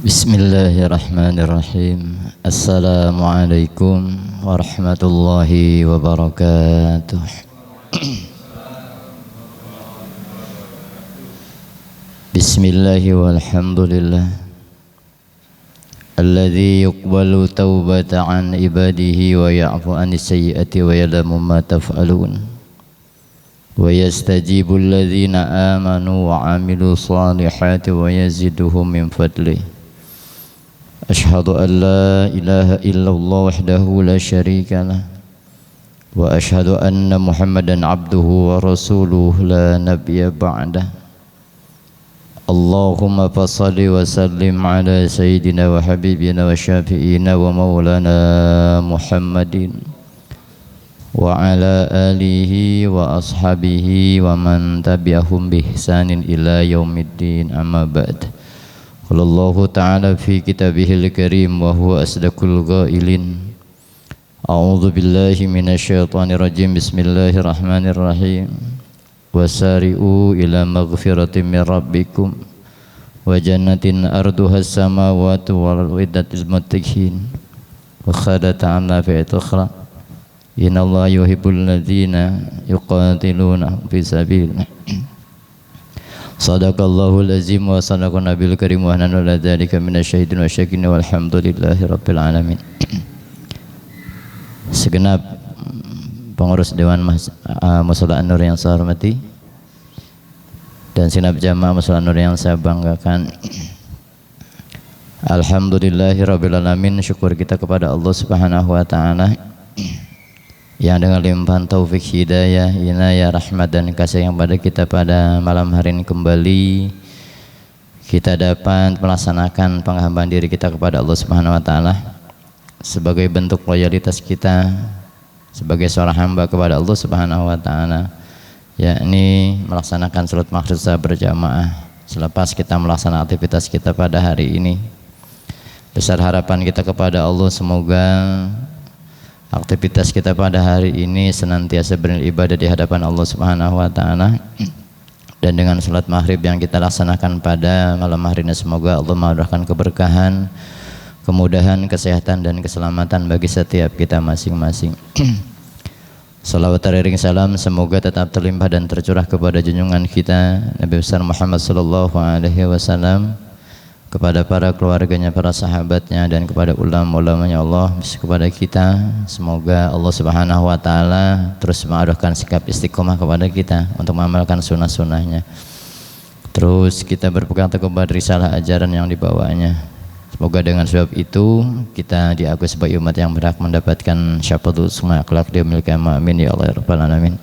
Bismillahirrahmanirrahim. Assalamualaikum warahmatullahi wabarakatuh. Bismillahi walhamdulillah alladzi yuqbalu taubata an ibadihi wa ya'fu anis sayyiati wa ya'lamu ma taf'alun wa yastajibu alladhina amanu wa 'amilu shalihati wa yaziduhum min fadlihi. Ashhadu an la ilaha illallah wahdahu la syarika lah wa ashhadu anna Muhammadan abduhu wa rasuluhu la nabiyya ba'dah. Allahumma fassalli wa sallim ala sayyidina wa habibina wa syafi'ina wa maulana Muhammadin wa ala alihi wa ashabihi wa man tabi'ahum bi ihsanin ila yaumiddin, amma ba'd. Qala Allah ta'ala fi kitabihil karim wa huwa asdaqul qailin. A'udzu billahi minasyaitonir rajim. Bismillahirrahmanirrahim. Wasari'u ila maghfiratin min rabbikum wa jannatin arduhas samawati wal ardu muttaqin. Wa qala ta'ala fi ayatil ukhra, innallaha yuhibbul ladzina yuqatiluna fi sabilillah. Sadaqallahul azim wa sadaqan nabiyul karim wa nahnu ala dzalika minasyahidin wa syakirin walhamdulillahi rabbil alamin. Segenap pengurus Dewan Mushola An-Nur yang saya hormati dan segenap jamaah Mushola An-Nur yang saya banggakan, alhamdulillahi rabbil alamin. Syukur kita kepada Allah Subhanahu wa taala yang dengan limpahan taufik, hidayah, inayah, rahmat dan kasih yang pada kita pada malam hari ini kembali kita dapat melaksanakan penghambaan diri kita kepada Allah Subhanahu wa taala sebagai bentuk loyalitas kita sebagai seorang hamba kepada Allah Subhanahu wa taala, yakni melaksanakan salat maghrib secara berjamaah selepas kita melaksanakan aktivitas kita pada hari ini. Besar harapan kita kepada Allah, semoga aktivitas kita pada hari ini senantiasa beribadah di hadapan Allah Subhanahu wa taala, dan dengan salat maghrib yang kita laksanakan pada malam hari ini semoga Allah mengurahkan keberkahan, kemudahan, kesehatan dan keselamatan bagi setiap kita masing-masing. Salawat teriring salam semoga tetap terlimpah dan tercurah kepada junjungan kita Nabi besar Muhammad sallallahu alaihi wasallam, kepada para keluarganya, para sahabatnya, dan kepada ulama-ulamanya Allah, kepada kita. Semoga Allah Subhanahu wa taala terus mengarahkan sikap istiqomah kepada kita untuk mengamalkan sunnah-sunnahnya. Terus kita berpegang teguh pada risalah ajaran yang dibawanya. Semoga dengan sebab itu kita diakui sebagai umat yang berhak mendapatkan syafaatul semua akhlak di yaumil qiyamah. Amin ya Allah ya rabbal alamin.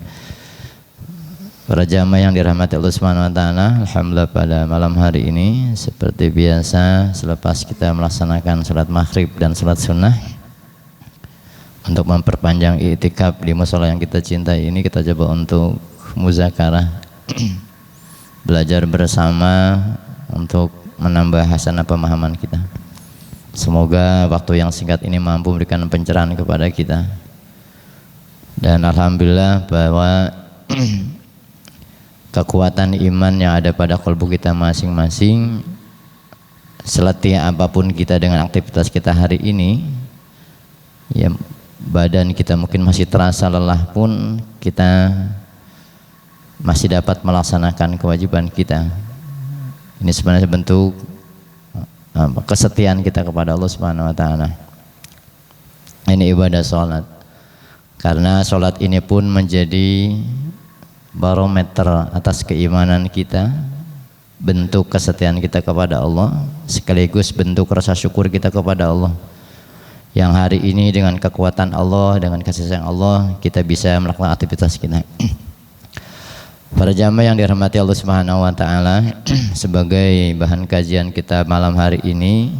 Para jamaah yang dirahmati Allah Subhanahu wa taala, alhamdulillah pada malam hari ini seperti biasa selepas kita melaksanakan salat maghrib dan salat sunnah untuk memperpanjang i'tikaf di mushola yang kita cintai ini, kita coba untuk muzakarah belajar bersama untuk menambah hasanah pemahaman kita. Semoga waktu yang singkat ini mampu memberikan pencerahan kepada kita, dan alhamdulillah bahwa kekuatan iman yang ada pada kalbu kita masing-masing, seletih apapun kita dengan aktivitas kita hari ini, ya badan kita mungkin masih terasa lelah pun kita masih dapat melaksanakan kewajiban kita. Ini sebenarnya bentuk kesetiaan kita kepada Allah Subhanahu wa taala. Ini ibadah salat, karena salat ini pun menjadi barometer atas keimanan kita, bentuk kesetiaan kita kepada Allah, sekaligus bentuk rasa syukur kita kepada Allah yang hari ini dengan kekuatan Allah, dengan kasih sayang Allah, kita bisa melakukan aktivitas kita. Para jamaah yang dirahmati Allah Subhanahu wa taala, sebagai bahan kajian kita malam hari ini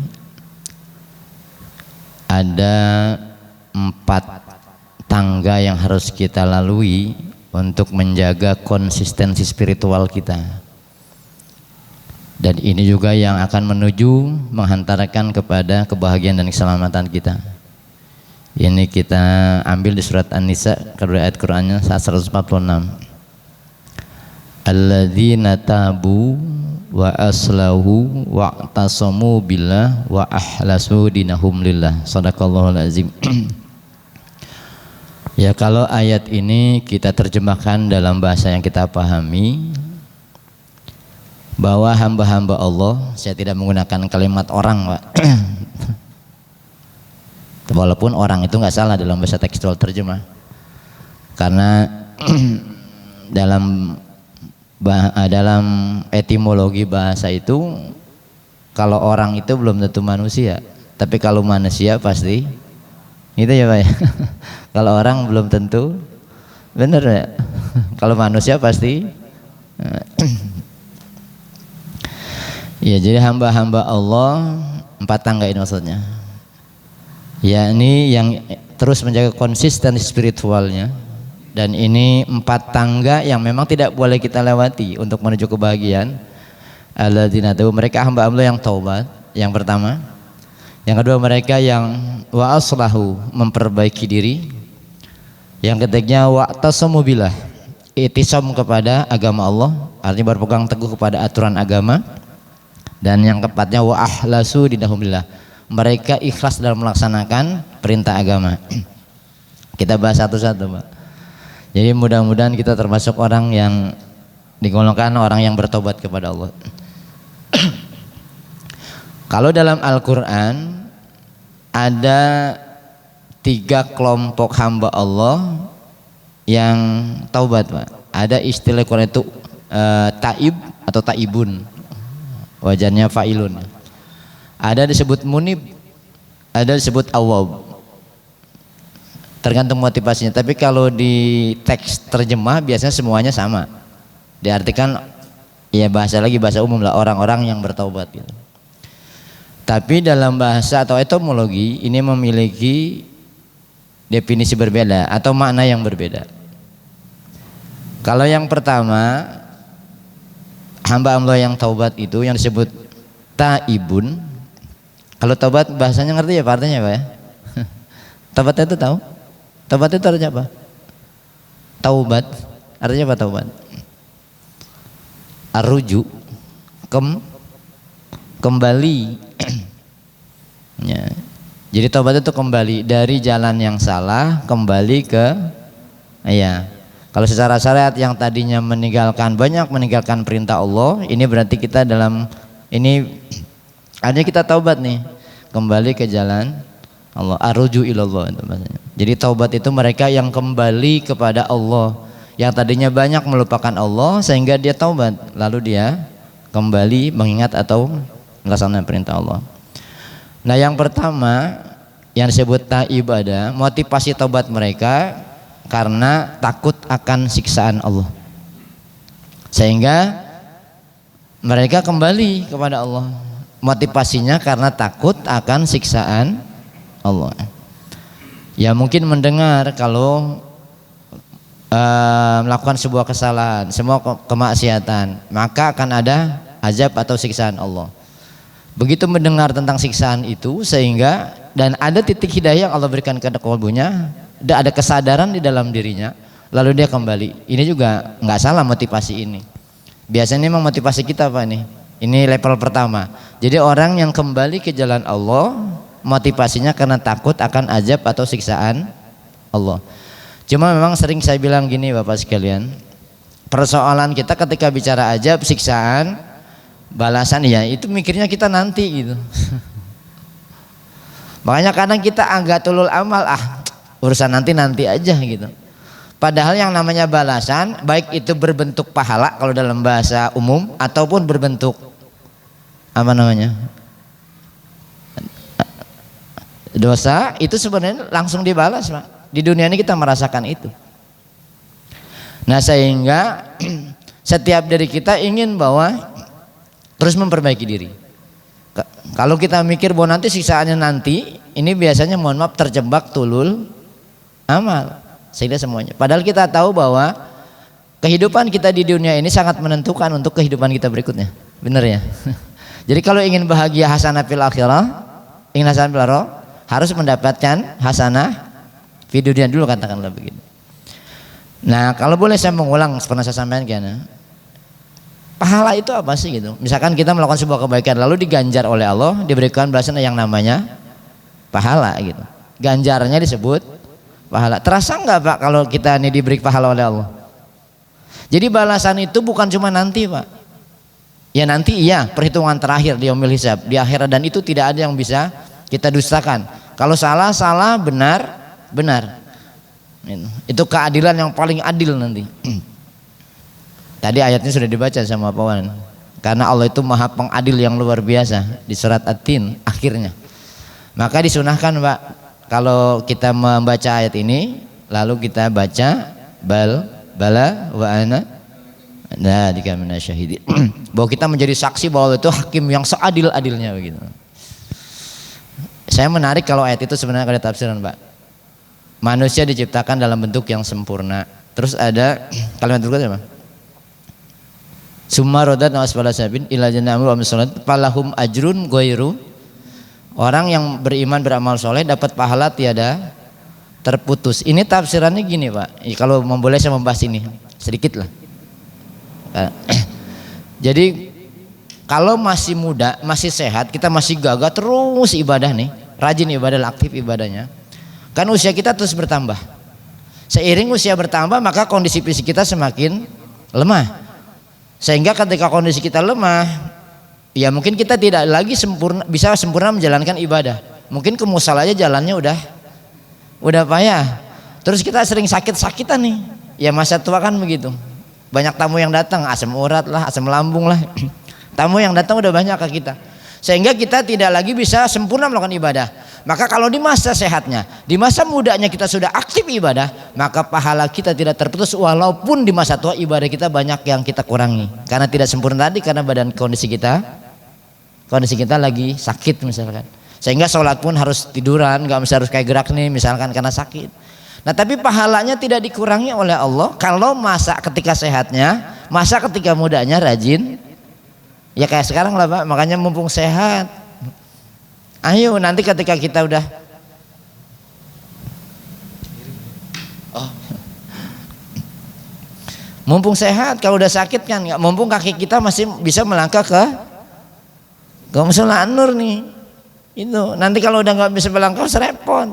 ada 4 tangga yang harus kita lalui untuk menjaga konsistensi spiritual kita. Dan ini juga yang akan menuju menghantarkan kepada kebahagiaan dan keselamatan kita. Ini kita ambil di surat An-Nisa, kedua ayat Qur'annya 146. Alladzina tabu wa aslahu wa tasamu billah wa ahlasu dinahum lillah. Shadaqallahul azim. Ya, kalau ayat ini kita terjemahkan dalam bahasa yang kita pahami, bahwa hamba-hamba Allah, saya tidak menggunakan kalimat orang, Pak. Walaupun orang itu nggak salah dalam bahasa tekstual terjemah, karena dalam etimologi bahasa itu, kalau orang itu belum tentu manusia, tapi kalau manusia pasti itu ya Pak ya. Kalau orang belum tentu, bener ya. Kalau manusia pasti. Ya, jadi hamba-hamba Allah empat tangga ini maksudnya. Ya, ini yang terus menjaga konsistensi spiritualnya. Dan ini empat tangga yang memang tidak boleh kita lewati untuk menuju kebahagiaan. Alladzina tabu, mereka hamba Allah yang taubat, yang pertama. Yang kedua, mereka yang wa aslahu, memperbaiki diri. Yang ketiganya wa tasamu billah, itisam kepada agama Allah, artinya berpegang teguh kepada aturan agama. Dan yang keempatnya wa ahlasu dinahum billah, mereka ikhlas dalam melaksanakan perintah agama. Kita bahas satu-satu, Pak. Jadi mudah-mudahan kita termasuk orang yang digolongkan orang yang bertobat kepada Allah. Kalau dalam Al-Quran ada 3 kelompok hamba Allah yang taubat, Pak. Ada istilah Quran itu taib atau taibun, wajarnya fa'ilun. Ada disebut munib, ada disebut awwab, tergantung motivasinya. Tapi kalau di teks terjemah biasanya semuanya sama, diartikan ya bahasa umum lah, orang-orang yang bertaubat gitu. Tapi dalam bahasa atau etimologi ini memiliki definisi berbeda atau makna yang berbeda. Kalau yang pertama, hamba Allah yang taubat itu yang disebut taibun. Kalau taubat bahasanya ngerti ya, artinya apa ya? Taubat itu tahu? Taubat itu artinya apa? Taubat artinya apa taubat? Arruju, kembali. Ya. Jadi taubat itu kembali dari jalan yang salah, kembali ke ya. Kalau secara syariat yang tadinya meninggalkan perintah Allah, ini berarti kita dalam ini artinya kita taubat nih, kembali ke jalan Allah. Arruju ilallah itu maksudnya. Jadi taubat itu mereka yang kembali kepada Allah, yang tadinya banyak melupakan Allah sehingga dia taubat, lalu dia kembali mengingat atau melaksanakan perintah Allah. Nah, yang pertama yang disebut taib, ada motivasi taubat mereka karena takut akan siksaan Allah, sehingga mereka kembali kepada Allah. Motivasinya karena takut akan siksaan Allah. Ya, mungkin mendengar kalau melakukan sebuah kesalahan, semua kemaksiatan, maka akan ada azab atau siksaan Allah. Begitu mendengar tentang siksaan itu, sehingga dan ada titik hidayah yang Allah berikan ke kalbunya, ada kesadaran di dalam dirinya, lalu dia kembali. Ini juga nggak salah motivasi ini. Biasanya memang motivasi kita apa nih? Ini level pertama. Jadi orang yang kembali ke jalan Allah, motivasinya karena takut akan azab atau siksaan Allah. Cuma memang sering saya bilang gini Bapak sekalian, persoalan kita ketika bicara azab, siksaan, balasan ya itu mikirnya kita nanti gitu. Makanya kadang kita agak tulul amal, urusan nanti aja gitu. Padahal yang namanya balasan, baik itu berbentuk pahala kalau dalam bahasa umum, ataupun berbentuk apa namanya, dosa, itu sebenarnya langsung dibalas, Pak. Di dunia ini kita merasakan itu. Nah, sehingga setiap dari kita ingin bahwa terus memperbaiki diri. Kalau kita mikir bahwa nanti siksaannya nanti, ini biasanya mohon maaf terjebak tulul amal, sehingga semuanya. Padahal kita tahu bahwa kehidupan kita di dunia ini sangat menentukan untuk kehidupan kita berikutnya. Benar ya? Jadi kalau ingin bahagia hasanah fil akhirah, ingin hasanah fil akhirah, harus mendapatkan hasanah di dunia dulu, katakanlah begitu. Nah, kalau boleh saya mengulang pernah saya sampaikan, pahala itu apa sih gitu. Misalkan kita melakukan sebuah kebaikan lalu diganjar oleh Allah, diberikan balasan yang namanya pahala gitu. Ganjarnya disebut pahala. Terasa nggak Pak kalau kita ini diberi pahala oleh Allah? Jadi balasan itu bukan cuma nanti Pak. Ya nanti iya, perhitungan terakhir di yaumil hisab, di akhirat, dan itu tidak ada yang bisa kita dustakan. Kalau salah, salah, benar, benar. Itu keadilan yang paling adil nanti. Tadi ayatnya sudah dibaca sama Pak Wan. Karena Allah itu maha pengadil yang luar biasa di surat At-Tin akhirnya. Maka disunahkan Pak, kalau kita membaca ayat ini lalu kita baca bala wa ana dzalika minasyahidin. Bahwa kita menjadi saksi bahwa Allah itu hakim yang seadil-adilnya begitu. Saya menarik kalau ayat itu sebenarnya ada tafsiran Pak. Manusia diciptakan dalam bentuk yang sempurna. Terus ada kalimat berikutnya Pak. Summa rodat asfala sabin ila jannati wa misalat falahum ajrun ghairu. Orang yang beriman beramal soleh dapat pahala tiada terputus. Ini tafsirannya gini Pak. Kalau boleh saya membahas ini sedikit lah. Jadi kalau masih muda, masih sehat, kita masih gagah terus ibadah nih, rajin ibadah, aktif ibadahnya, kan usia kita terus bertambah. Seiring usia bertambah maka kondisi fisik kita semakin lemah. Sehingga ketika kondisi kita lemah, ya mungkin kita tidak lagi bisa sempurna menjalankan ibadah. Mungkin ke musala aja jalannya udah payah. Terus kita sering sakit-sakitan nih. Ya masa tua kan begitu. Banyak tamu yang datang, asam urat lah, asam lambung lah. Tamu yang datang udah banyak ke kita. Sehingga kita tidak lagi bisa sempurna melakukan ibadah. Maka kalau di masa sehatnya, di masa mudanya kita sudah aktif ibadah, maka pahala kita tidak terputus walaupun di masa tua ibadah kita banyak yang kita kurangi. Karena tidak sempurna tadi, karena kondisi kita lagi sakit misalkan. Sehingga sholat pun harus tiduran, nggak bisa harus kayak gerak nih misalkan karena sakit. Nah tapi pahalanya tidak dikurangi oleh Allah kalau masa ketika sehatnya, masa ketika mudanya rajin. Ya kayak sekarang lah Pak, makanya mumpung sehat. Ayo nanti ketika kita udah mumpung sehat, kalau udah sakit kan nggak, mumpung kaki kita masih bisa melangkah ke musola An-Nur nih. Itu nanti kalau udah nggak bisa melangkah serempot.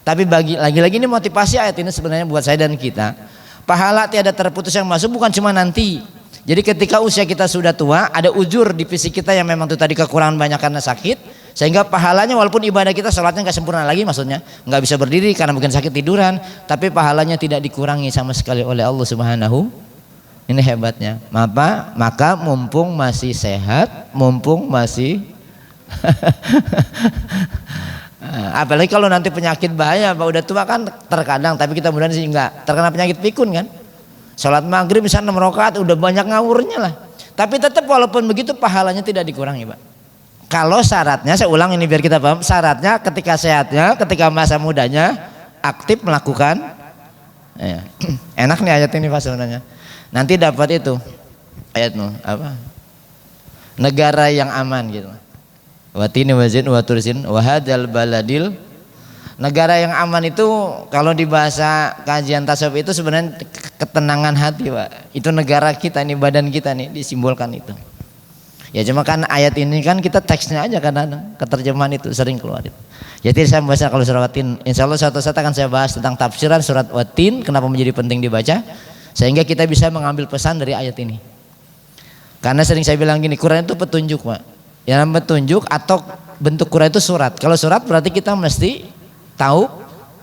Tapi lagi-lagi ini motivasi ayat ini sebenarnya buat saya dan kita. Pahala tiada terputus yang masuk bukan cuma nanti. Jadi ketika usia kita sudah tua, ada ujur di fisik kita yang memang itu tadi kekurangan banyak karena sakit, sehingga pahalanya walaupun ibadah kita sholatnya nggak sempurna lagi, maksudnya nggak bisa berdiri karena mungkin sakit tiduran, tapi pahalanya tidak dikurangi sama sekali oleh Allah Subhanahu. Ini hebatnya. Maka mumpung masih sehat, mumpung masih apalagi kalau nanti penyakit bahaya, Pak, udah tua kan terkadang, tapi kita mudah sih enggak terkena penyakit pikun kan. Sholat maghrib misalnya 6 rakaat udah banyak ngawurnya lah. Tapi tetap walaupun begitu pahalanya tidak dikurangi Pak. Kalau syaratnya, saya ulang ini biar kita paham, syaratnya ketika sehatnya, ketika masa mudanya aktif melakukan. Ya. Enak nih ayat ini Pak sebenarnya. Nanti dapat itu ayatmu apa? Negara yang aman gitu. Watini wazin watursin wahadal baladil. Negara yang aman itu kalau di bahasa kajian tasawuf itu sebenarnya ketenangan hati Pak. Itu negara kita ini, badan kita nih disimbolkan itu. Ya cuma kan ayat ini kan kita teksnya aja kadang keterjemahan itu sering keluar itu. Jadi saya bahas kalau surat Watin, insya Allah suatu saat akan saya bahas tentang tafsiran surat Watin, kenapa menjadi penting dibaca, sehingga kita bisa mengambil pesan dari ayat ini. Karena sering saya bilang gini, Quran itu petunjuk Pak. Yang petunjuk atau bentuk Quran itu surat. Kalau surat berarti kita mesti tahu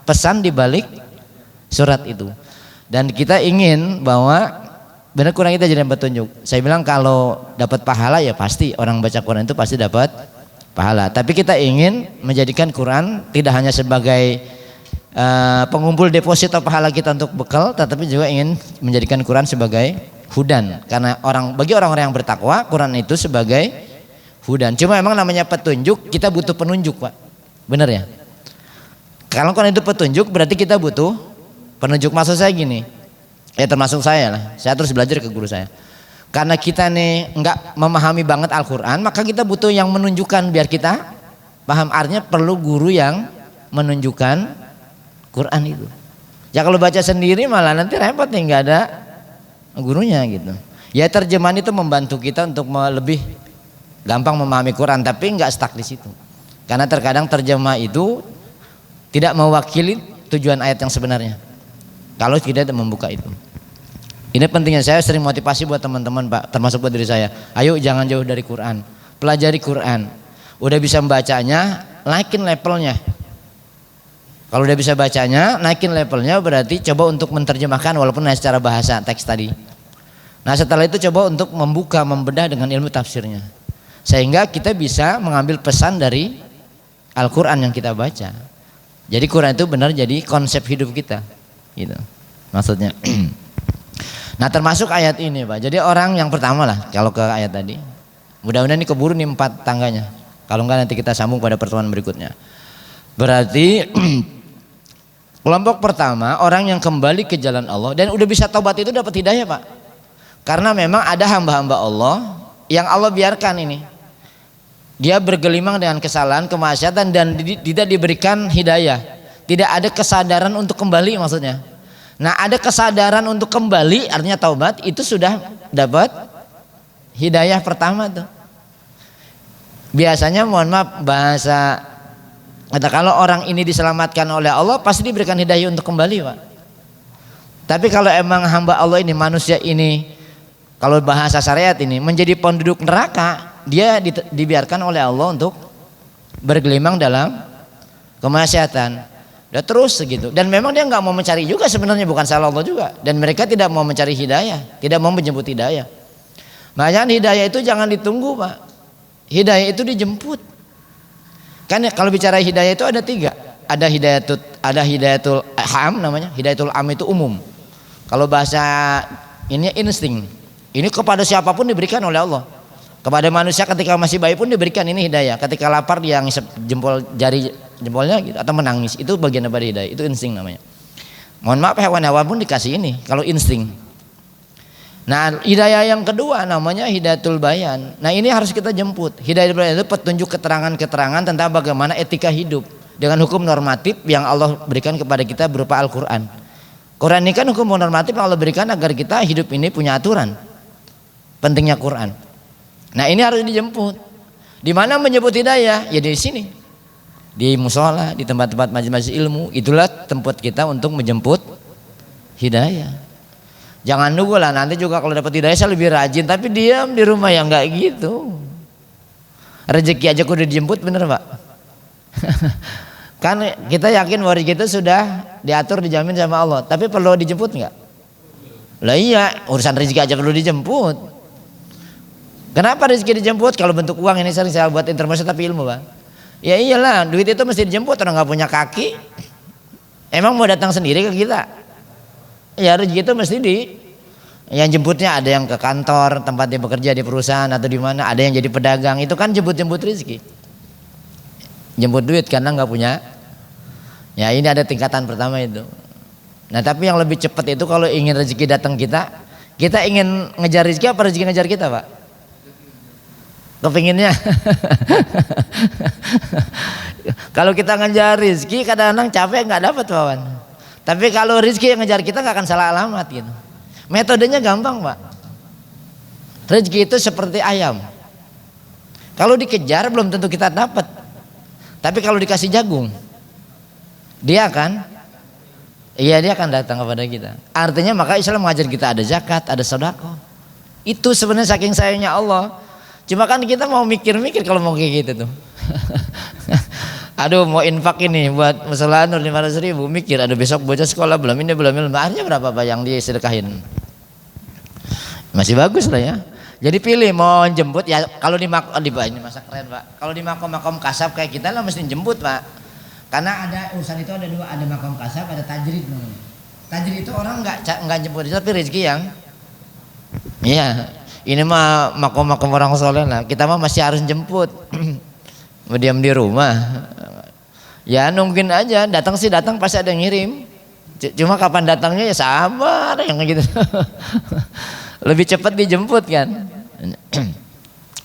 pesan di balik surat itu. Dan kita ingin bahwa benar Quran kita jadi petunjuk. Saya bilang kalau dapat pahala ya pasti orang baca Quran itu pasti dapat pahala. Tapi kita ingin menjadikan Quran tidak hanya sebagai pengumpul deposito pahala kita untuk bekal, tetapi juga ingin menjadikan Quran sebagai hudan. Karena bagi orang-orang yang bertakwa, Quran itu sebagai hudan. Cuma emang namanya petunjuk, kita butuh penunjuk Pak. Benar ya? Kalau Quran itu petunjuk berarti kita butuh penunjuk. Maksud saya gini, ya termasuk saya lah, saya terus belajar ke guru saya. Karena kita nih nggak memahami banget Al-Quran, maka kita butuh yang menunjukkan biar kita paham. Artinya perlu guru yang menunjukkan Quran itu. Ya kalau baca sendiri malah nanti repot nih, nggak ada gurunya gitu. Ya terjemahan itu membantu kita untuk lebih gampang memahami Quran, tapi nggak stuck di situ. Karena terkadang terjemah itu tidak mewakili tujuan ayat yang sebenarnya. Kalau kita tidak membuka itu. Ini pentingnya, saya sering motivasi buat teman-teman Pak, termasuk buat diri saya. Ayo jangan jauh dari Quran, pelajari Quran. Udah bisa membacanya, naikin levelnya. Kalau udah bisa bacanya, naikin levelnya, berarti coba untuk menerjemahkan walaupun secara bahasa teks tadi. Nah setelah itu coba untuk membuka, membedah dengan ilmu tafsirnya, sehingga kita bisa mengambil pesan dari Al-Quran yang kita baca. Jadi Quran itu benar jadi konsep hidup kita, gitu maksudnya. Nah termasuk ayat ini Pak. Jadi orang yang pertama lah kalau ke ayat tadi. Mudah-mudahan ini keburu nih 4 tangganya. Kalau enggak nanti kita sambung pada pertemuan berikutnya. Berarti kelompok pertama orang yang kembali ke jalan Allah dan udah bisa taubat itu dapat hidayah Pak. Karena memang ada hamba-hamba Allah yang Allah biarkan ini. Dia bergelimang dengan kesalahan, kemaksiatan dan tidak diberikan hidayah. Tidak ada kesadaran untuk kembali maksudnya. Nah ada kesadaran untuk kembali artinya taubat, itu sudah dapat hidayah pertama tuh. Biasanya mohon maaf bahasa kata kalau orang ini diselamatkan oleh Allah pasti diberikan hidayah untuk kembali Pak. Tapi kalau emang hamba Allah ini, manusia ini, kalau bahasa syariat ini menjadi penduduk neraka, dia dibiarkan oleh Allah untuk bergelimang dalam kemaksiatan. Udah terus segitu. Dan memang dia nggak mau mencari juga sebenarnya, bukan salah Allah juga. Dan mereka tidak mau mencari hidayah, tidak mau menjemput hidayah. Makanya hidayah itu jangan ditunggu Pak. Hidayah itu dijemput. Kan kalau bicara hidayah itu ada 3. Ada hidayatul ham namanya. Hidayatul am itu umum. Kalau bahasa ini insting. Ini kepada siapapun diberikan oleh Allah. Kepada manusia ketika masih bayi pun diberikan ini hidayah. Ketika lapar dia ngisep jempolnya gitu, atau menangis, itu bagian dari hidayah. Itu insting namanya. Mohon maaf hewan-hewan pun dikasih ini kalau insting. Nah hidayah yang kedua namanya hidayatul bayan. Nah ini harus kita jemput. Hidayatul bayan itu petunjuk keterangan-keterangan tentang bagaimana etika hidup dengan hukum normatif yang Allah berikan kepada kita berupa Al-Quran. Quran ini kan hukum normatif yang Allah berikan agar kita hidup ini punya aturan. Pentingnya Quran. Nah ini harus dijemput. Di mana menyebut hidayah? Ya di sini, di musola, di tempat-tempat majelis ilmu. Itulah tempat kita untuk menjemput hidayah. Jangan nunggu lah nanti juga kalau dapat hidayah saya lebih rajin, tapi diam di rumah ya nggak gitu. Rezeki aja kudu dijemput, bener Pak. Kan kita yakin bahwa rezeki itu sudah diatur, dijamin sama Allah, tapi perlu dijemput nggak? Lah iya, urusan rezeki aja perlu dijemput. Kenapa rezeki dijemput? Kalau bentuk uang ini sering saya buat intermezzo tapi ilmu Pak. Ya iyalah, duit itu mesti dijemput, orang nggak punya kaki. Emang mau datang sendiri ke kita? Ya rezeki itu mesti yang jemputnya ada yang ke kantor, tempat dia bekerja di perusahaan atau di mana, ada yang jadi pedagang, itu kan jemput rezeki. Jemput duit karena nggak punya. Ya ini ada tingkatan pertama itu. Nah tapi yang lebih cepat itu kalau ingin rezeki datang kita ingin ngejar rezeki apa rezeki ngejar kita Pak? Kepinginnya kalau kita ngejar rezeki kadang-kadang capek nggak dapat Wawan. Tapi kalau rezeki yang ngejar kita nggak akan salah alamat gitu. Metodenya gampang Pak. Rezeki itu seperti ayam. Kalau dikejar belum tentu kita dapat. Tapi kalau dikasih jagung, dia akan datang kepada kita. Artinya maka Islam mengajar kita ada zakat, ada sedekah. Itu sebenarnya saking sayangnya Allah. Cuma kan kita mau mikir-mikir kalau mau kayak gitu tuh. Aduh mau infak ini buat masalah 500.000, mikir aduh besok bocah sekolah belum akhirnya berapa Pak yang disedekahin. Masih bagus lah ya. Jadi pilih mau jemput ya, kalau di ini masa keren Pak. Kalau di makom kasab kayak kita lah mesti jemput Pak. Karena ada urusan itu ada 2, ada makom kasab, ada tajrid namanya. Tajrid itu orang nggak jemput tapi rezeki yang iya. Ini mah makom orang soleh lah. Kita mah masih harus jemput. Diam di rumah. Ya nungguin aja. Datang pasti ada yang ngirim. Cuma kapan datangnya ya sabar yang gitu. Lebih cepat dijemput kan.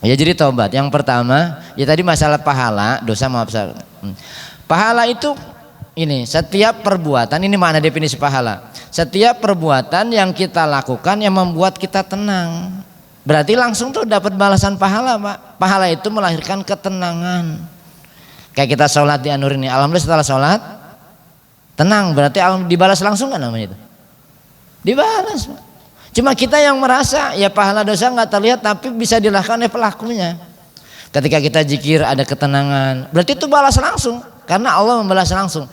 Ya jadi tobat. Yang pertama ya tadi masalah pahala, dosa maaf. Pahala itu ini setiap perbuatan, ini mana definisi pahala. Setiap perbuatan yang kita lakukan yang membuat kita tenang. Berarti langsung tuh dapat balasan pahala, Pak. Pahala itu melahirkan ketenangan. Kayak kita sholat di An-Nur ini, alhamdulillah setelah sholat tenang, berarti dibalas langsung kan namanya itu? Dibalas, Pak. Cuma kita yang merasa ya pahala dosa nggak terlihat tapi bisa dilakukan oleh pelakunya. Ketika kita zikir ada ketenangan, berarti itu balas langsung karena Allah membalas langsung.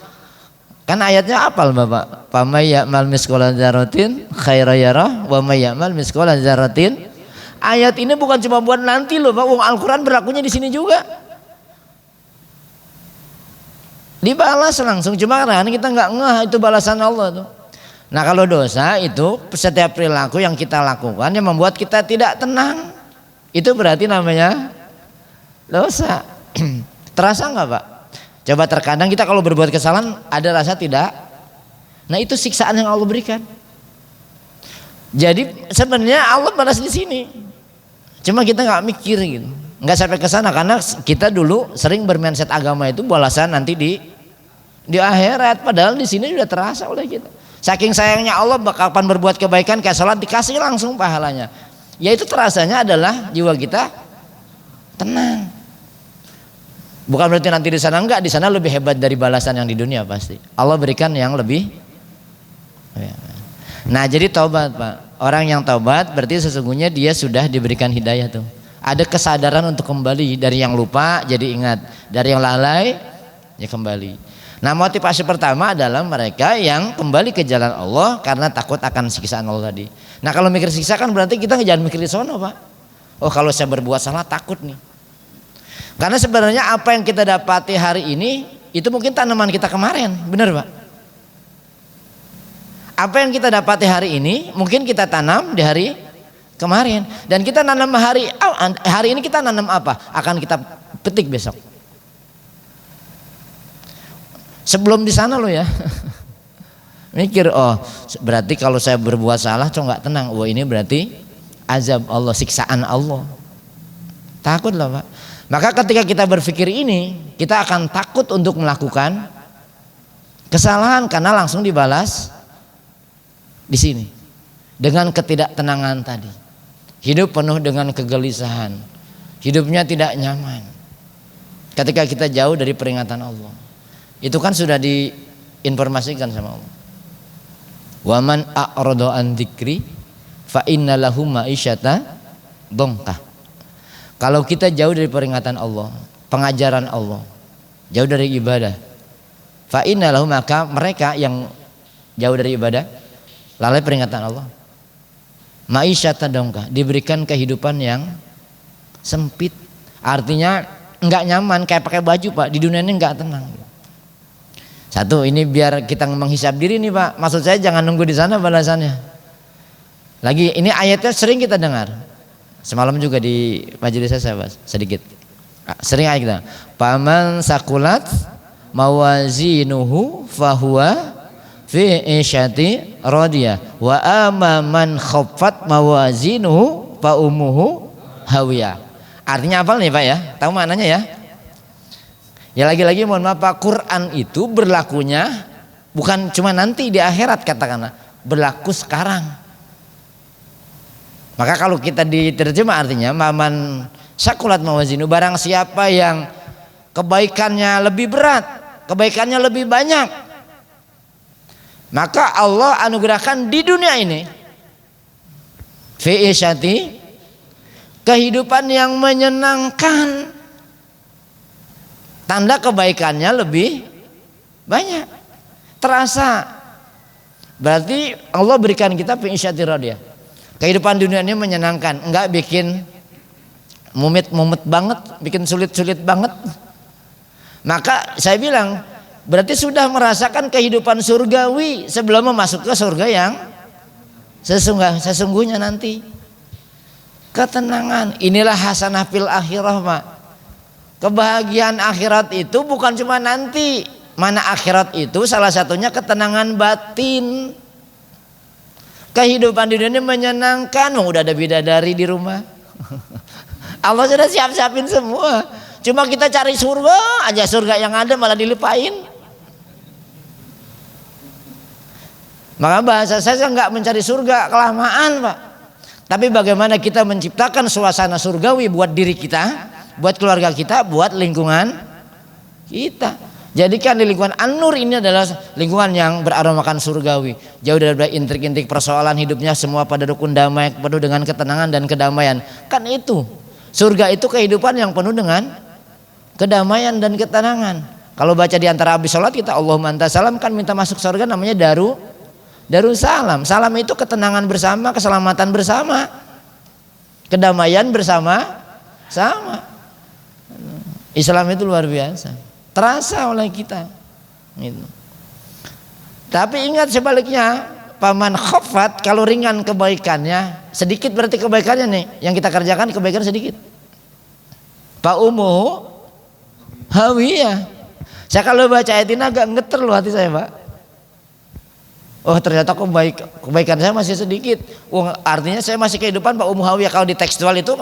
Kan ayatnya apal Bapak? Famay ya'mal misqala dzarratin khairan yarah wa may ya'mal misqala dzarratin. Ayat ini bukan cuma buat nanti loh, Pak. Al-Qur'an berlakunya di sini juga. Dibalas langsung, cuma karena kita nggak ngeh itu balasan Allah tuh. Nah kalau dosa itu setiap perilaku yang kita lakukan yang membuat kita tidak tenang, itu berarti namanya dosa. Terasa nggak Pak? Coba terkadang kita kalau berbuat kesalahan ada rasa tidak. Nah itu siksaan yang Allah berikan. Jadi sebenarnya Allah balas di sini, cuma kita nggak mikir gitu, nggak sampai ke sana karena kita dulu sering bermindset agama itu balasan nanti di akhirat, padahal di sini sudah terasa oleh kita. Saking sayangnya Allah kapan berbuat kebaikan kayak salat dikasih langsung pahalanya. Ya itu terasanya adalah jiwa kita tenang. Bukan berarti nanti di sana enggak, di sana lebih hebat dari balasan yang di dunia pasti. Allah berikan yang lebih. Nah jadi taubat Pak. Orang yang taubat berarti sesungguhnya dia sudah diberikan hidayah tuh. Ada kesadaran untuk kembali dari yang lupa jadi ingat, dari yang lalai ya kembali. Nah motivasi pertama adalah mereka yang kembali ke jalan Allah karena takut akan siksaan Allah tadi. Nah kalau mikir siksa kan berarti kita jangan mikir di sono Pak. Oh kalau saya berbuat salah takut nih. Karena sebenarnya apa yang kita dapati hari ini itu mungkin tanaman kita kemarin, benar Pak? Apa yang kita dapati hari ini mungkin kita tanam di hari kemarin, dan kita nanam hari ini kita nanam apa? Akan kita petik besok. Sebelum di sana lo ya. Mikir oh berarti kalau saya berbuat salah kok nggak tenang. Wah ini berarti azab Allah, siksaan Allah. Takut lah Pak. Maka ketika kita berpikir ini, kita akan takut untuk melakukan kesalahan karena langsung dibalas di sini dengan ketidaktenangan tadi. Hidup penuh dengan kegelisahan, hidupnya tidak nyaman. Ketika kita jauh dari peringatan Allah, itu kan sudah diinformasikan sama Allah. Waman a'rada an dzikri fa inna lahu ma'isyata dongkah. Kalau kita jauh dari peringatan Allah, pengajaran Allah, jauh dari ibadah, fa inna lahu, maka mereka yang jauh dari ibadah, lalai peringatan Allah, ma'isyata dongkah, diberikan kehidupan yang sempit. Artinya enggak nyaman, kayak pakai baju Pak, di dunia ini enggak tenang. Satu, ini biar kita menghisap diri nih Pak. Maksud saya jangan nunggu di sana balasannya. Lagi ini ayatnya sering kita dengar. Semalam juga di majelis saya Pak, sedikit. Sering ayat kita. Paman sakulat mawazinuhu fahuwa fi isyati radiyah wa amaman khaffat mawazinuhu fa ummuhu hawiyah. Artinya apa nih Pak ya? Tahu maknanya ya? Ya lagi-lagi mohon maaf Pak, Quran itu berlakunya bukan cuma nanti di akhirat katakanlah, berlaku sekarang. Maka kalau kita diterjemah artinya maman sakulat mawazinu, barang siapa yang kebaikannya lebih berat, kebaikannya lebih banyak, maka Allah anugerahkan di dunia ini fi isyati, kehidupan yang menyenangkan. Tanda kebaikannya lebih banyak, terasa. Berarti Allah berikan kita fi isyati radiyah. Kehidupan dunia ini menyenangkan, enggak bikin mumet banget, bikin sulit banget. Maka saya bilang berarti sudah merasakan kehidupan surgawi sebelum masuk ke surga yang sesungguhnya nanti. Ketenangan, inilah hasanah fil akhirah Pak. Kebahagiaan akhirat itu bukan cuma nanti. Mana akhirat itu salah satunya ketenangan batin. Kehidupan di dunia menyenangkan, udah ada bidadari di rumah. Allah sudah siap-siapin semua. Cuma kita cari surga aja, surga yang ada malah dilupain. Maka bahasa saya nggak mencari surga kelamaan, Pak. Tapi bagaimana kita menciptakan suasana surgawi buat diri kita, buat keluarga kita, buat lingkungan kita. Jadikan di lingkungan An-Nur ini adalah lingkungan yang beraromakan surgawi. Jauh dari intrik-intrik persoalan hidupnya, semua pada rukun damai, penuh dengan ketenangan dan kedamaian. Kan itu. Surga itu kehidupan yang penuh dengan kedamaian dan ketenangan. Kalau baca di antara habis sholat kita Allahumma anta salam, kan minta masuk surga namanya Darussalam. Salam itu ketenangan bersama, keselamatan bersama, kedamaian bersama. Islam itu luar biasa, terasa oleh kita. Gitu. Tapi ingat sebaliknya, paman khafat, kalau ringan kebaikannya, sedikit berarti kebaikannya nih yang kita kerjakan kebaikan sedikit. Pak umuhu hawiyah. Saya kalau baca ayat ini agak geter loh hati saya, Pak. Oh ternyata kebaikan saya masih sedikit. Artinya saya masih kehidupan Pak umuhu hawiyah. Kalau di tekstual itu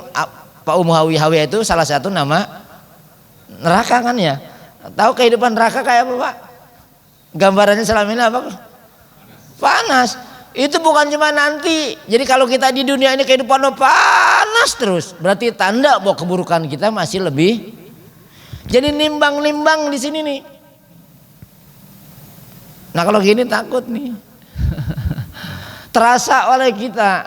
Pak umuhu hawiyah itu salah satu nama neraka kan ya. Tahu kehidupan neraka kayak apa, Pak? Gambarannya selama ini apa? Panas. Itu bukan cuma nanti. Jadi kalau kita di dunia ini kehidupan panas terus, berarti tanda bahwa keburukan kita masih lebih. Jadi nimbang-nimbang di sini nih. Nah kalau gini takut nih. Terasa oleh kita.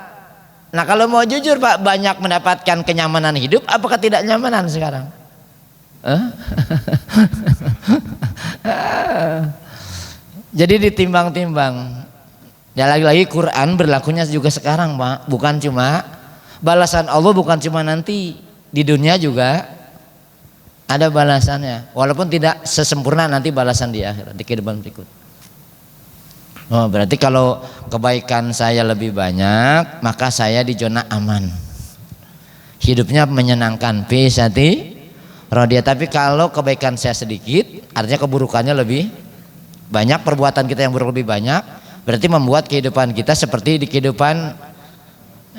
Nah kalau mau jujur Pak, banyak mendapatkan kenyamanan hidup, apakah tidak nyamanan sekarang? Jadi ditimbang-timbang. Ya lagi-lagi Quran berlakunya juga sekarang, Pak. Bukan cuma balasan Allah, bukan cuma nanti, di dunia juga ada balasannya. Walaupun tidak sesempurna nanti balasan di akhirat, di kehidupan berikut. Oh, berarti kalau kebaikan saya lebih banyak, maka saya di zona aman. Hidupnya menyenangkan, pisati rodia. Tapi kalau kebaikan saya sedikit, artinya keburukannya lebih banyak, perbuatan kita yang buruk lebih banyak, berarti membuat kehidupan kita seperti di kehidupan,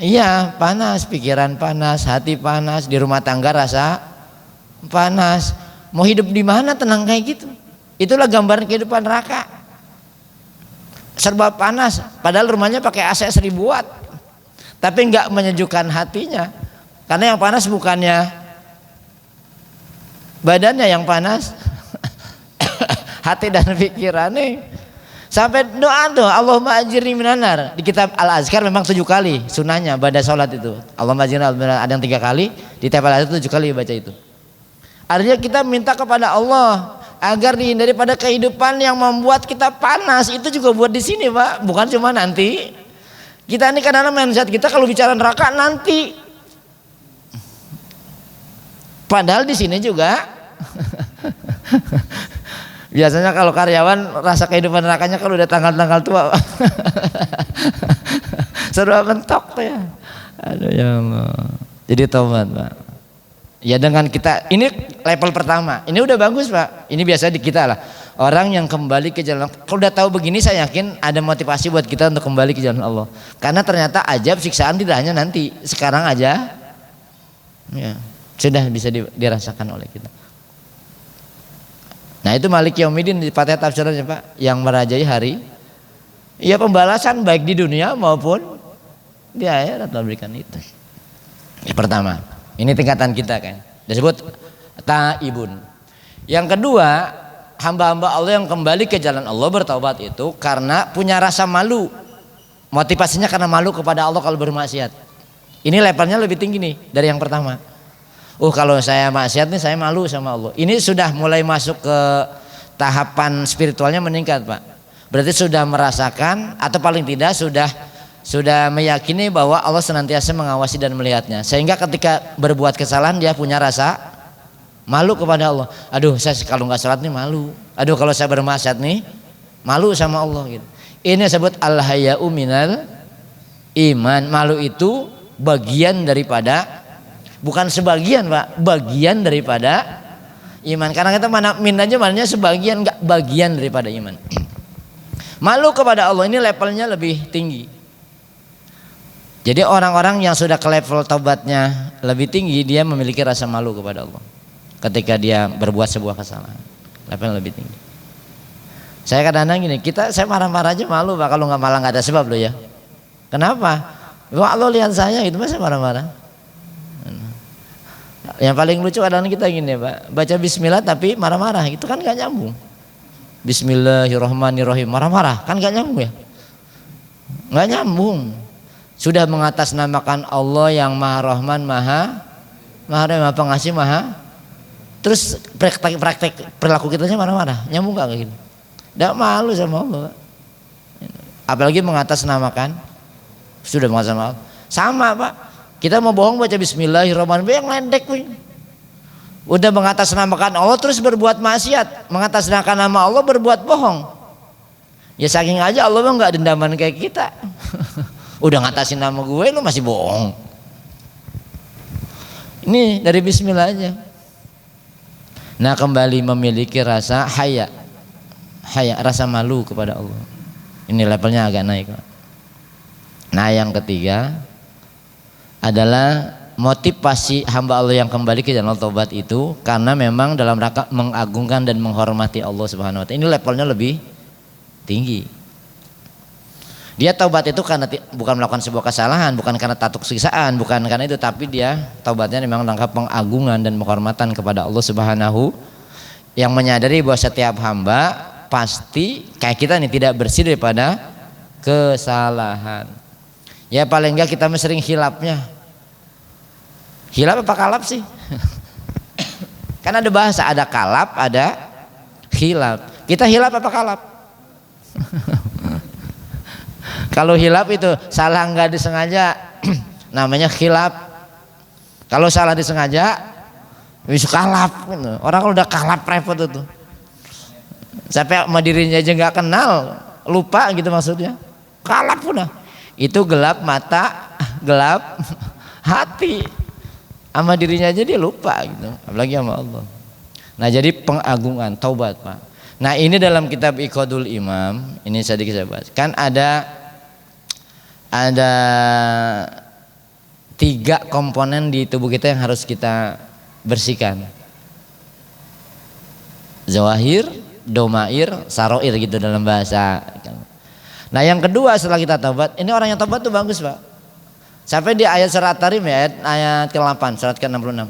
iya panas, pikiran panas, hati panas, di rumah tangga rasa panas. Mau hidup di mana tenang kayak gitu? Itulah gambaran kehidupan neraka. Serba panas, padahal rumahnya pakai AC 1000 watt, tapi nggak menyejukkan hatinya. Karena yang panas bukannya badannya yang panas, hati dan pikirannya. Sampai doa Allahumma ajirni minan nar. Di kitab Al-Azkar memang 7 kali sunahnya pada sholat itu. Allahumma ajirni minan nar, ada yang 3 kali, di kitab Al-Azkar 7 kali baca itu. Artinya kita minta kepada Allah agar dihindari pada kehidupan yang membuat kita panas. Itu juga buat di sini, Pak, bukan cuma nanti. Kita ini kadang-kadang mindset kita kalau bicara neraka nanti, padahal di sini juga. Biasanya kalau karyawan rasa kehidupan nerakanya kalau udah tanggal-tanggal tua. Serba mentok tuh ya. Aduh ya Allah. Jadi tobat, Pak. Ya dengan kita, ini level pertama. Ini udah bagus, Pak. Ini biasa di kita lah. Orang yang kembali ke jalan. Kalau udah tahu begini, saya yakin ada motivasi buat kita untuk kembali ke jalan Allah. Karena ternyata ajab siksaan tidak hanya nanti, sekarang aja. Ya, sudah bisa dirasakan oleh kita. Nah itu Malik Yaumiddin di Fatihah tafsirannya, Pak, yang merajai hari. Ya pembalasan baik di dunia maupun di akhirat memberikan itu. Yang pertama. Ini tingkatan kita kan, disebut taibun. Yang kedua, hamba-hamba Allah yang kembali ke jalan Allah bertaubat itu karena punya rasa malu. Motivasinya karena malu kepada Allah kalau bermaksiat. Ini levelnya lebih tinggi nih dari yang pertama. Kalau saya maksiat nih saya malu sama Allah. Ini sudah mulai masuk ke tahapan spiritualnya meningkat, Pak. Berarti sudah merasakan atau paling tidak sudah meyakini bahwa Allah senantiasa mengawasi dan melihatnya, sehingga ketika berbuat kesalahan dia punya rasa malu kepada Allah. Aduh saya kalau nggak sholat nih malu, aduh kalau saya bermaksiat nih malu sama Allah gitu. Ini disebut al-haya'u minal iman. Malu itu bagian daripada, bukan sebagian, Pak, bagian daripada iman. Karena kita min aja maknanya sebagian, nggak bagian daripada iman. Malu kepada Allah ini levelnya lebih tinggi. Jadi orang-orang yang sudah ke level taubatnya lebih tinggi, dia memiliki rasa malu kepada Allah ketika dia berbuat sebuah kesalahan. Level lebih tinggi. Saya kadang-kadang gini, saya marah-marah aja malu Pak kalau nggak malah nggak ada sebab loh ya. Kenapa? Wah Allah lihat saya itu masa marah-marah. Yang paling lucu kadang kita gini Pak, baca Bismillah tapi marah-marah, itu kan nggak nyambung. Bismillahirrahmanirrahim marah-marah kan nggak nyambung ya, nggak nyambung. Sudah mengatasnamakan Allah yang Maha Rahman, Maha Rahim, Maha Pengasih, Maha. Terus praktek perilaku kita marah-marah, nyambung nggak kayak gitu? Nggak malu sama Allah. Apalagi mengatasnamakan, sudah mengatasnamakan Allah. Sama Pak, kita mau bohong baca Bismillahirrahmanirrahim yang lendek wih. Udah mengatasnamakan Allah terus berbuat maksiat, mengatasnamakan nama Allah berbuat bohong. Ya saking aja Allah mah nggak dendaman kayak kita. Udah ngatasin nama gue lu masih bohong. Ini dari Bismillah aja. Nah kembali memiliki rasa haya, rasa malu kepada Allah. Ini levelnya agak naik. Nah yang ketiga adalah motivasi hamba Allah yang kembali ke jalan taubat itu karena memang dalam rangka mengagungkan dan menghormati Allah Subhanahu wa taala. Ini levelnya lebih tinggi. Dia taubat itu karena bukan melakukan sebuah kesalahan, bukan karena tatuk siksaan, bukan karena itu, tapi dia taubatnya memang rangka pengagungan dan penghormatan kepada Allah Subhanahu, yang menyadari bahwa setiap hamba pasti kayak kita nih tidak bersih daripada kesalahan. Ya paling enggak kita sering hilapnya. Hilap apa kalap sih? Kan ada bahasa, ada kalap, ada hilap. Kita hilap apa kalap? Kalau hilap itu salah nggak disengaja namanya hilap. Kalau salah disengaja bisa kalap. Orang kalau udah kalap repot itu. Sampai sama dirinya aja nggak kenal, lupa gitu maksudnya. Kalap udah. Itu gelap mata, gelap hati. Sama dirinya aja dia lupa gitu. Apalagi sama Allah. Nah jadi pengagungan, taubat Pak. Nah ini dalam kitab Iqadul Imam, ini sedikit saya bahas. Kan ada 3 komponen di tubuh kita yang harus kita bersihkan. Zawahir, domair, saroir gitu dalam bahasa. Nah yang kedua setelah kita taubat, ini orang yang taubat tuh bagus Pak. Sampai di ayat surat At-Tarim ya, ayat ke-8, surat ke-66.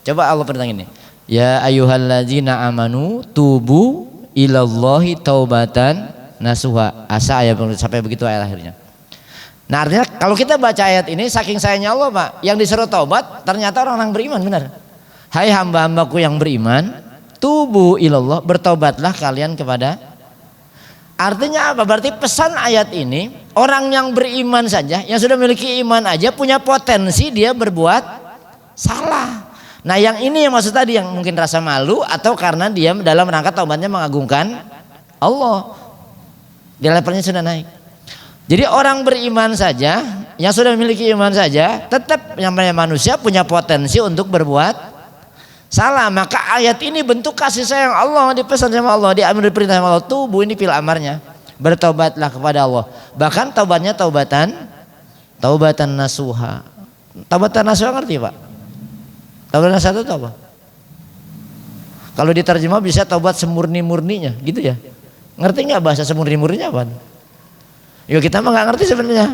Coba Allah perintah ini. Ya ayyuhalladzina amanu tubu ilallahi taubatan nasuha. Asa ayat sampai begitu ayat akhirnya. Nah artinya kalau kita baca ayat ini saking sayangnya Allah Pak, yang disuruh taubat ternyata orang-orang beriman benar. Hai hamba-hambaku yang beriman, tubu ilallah, bertaubatlah kalian kepada. Artinya apa? Berarti pesan ayat ini orang yang beriman saja, yang sudah memiliki iman aja punya potensi dia berbuat salah. Nah yang ini yang maksud tadi yang mungkin rasa malu atau karena dia dalam rangka taubatnya mengagungkan Allah, di levelnya sudah naik. Jadi orang beriman saja, yang sudah memiliki iman saja, tetap yang namanya manusia punya potensi untuk berbuat salah. Maka ayat ini bentuk kasih sayang Allah, dipesan sama Allah, diambil perintah sama Allah. Tubuh ini fil amarnya, bertobatlah kepada Allah. Bahkan taubatnya taubatan nasuha. Taubatan nasuha ngerti Pak? Taubatan nasuha itu apa? Kalau diterjemah bisa taubat semurni-murninya, gitu ya. Ngerti nggak bahasa semurni-murninya apa? Yo kita mah nggak ngerti sebenarnya.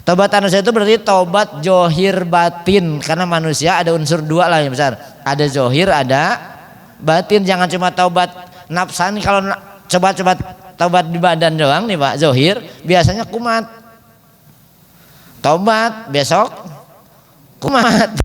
Taubat nasuha itu berarti taubat zohir batin, karena manusia ada unsur 2 lah yang besar. Ada zohir, ada batin. Jangan cuma taubat nafsani. Kalau coba taubat di badan doang nih Pak, zohir biasanya kumat. Taubat besok kumat.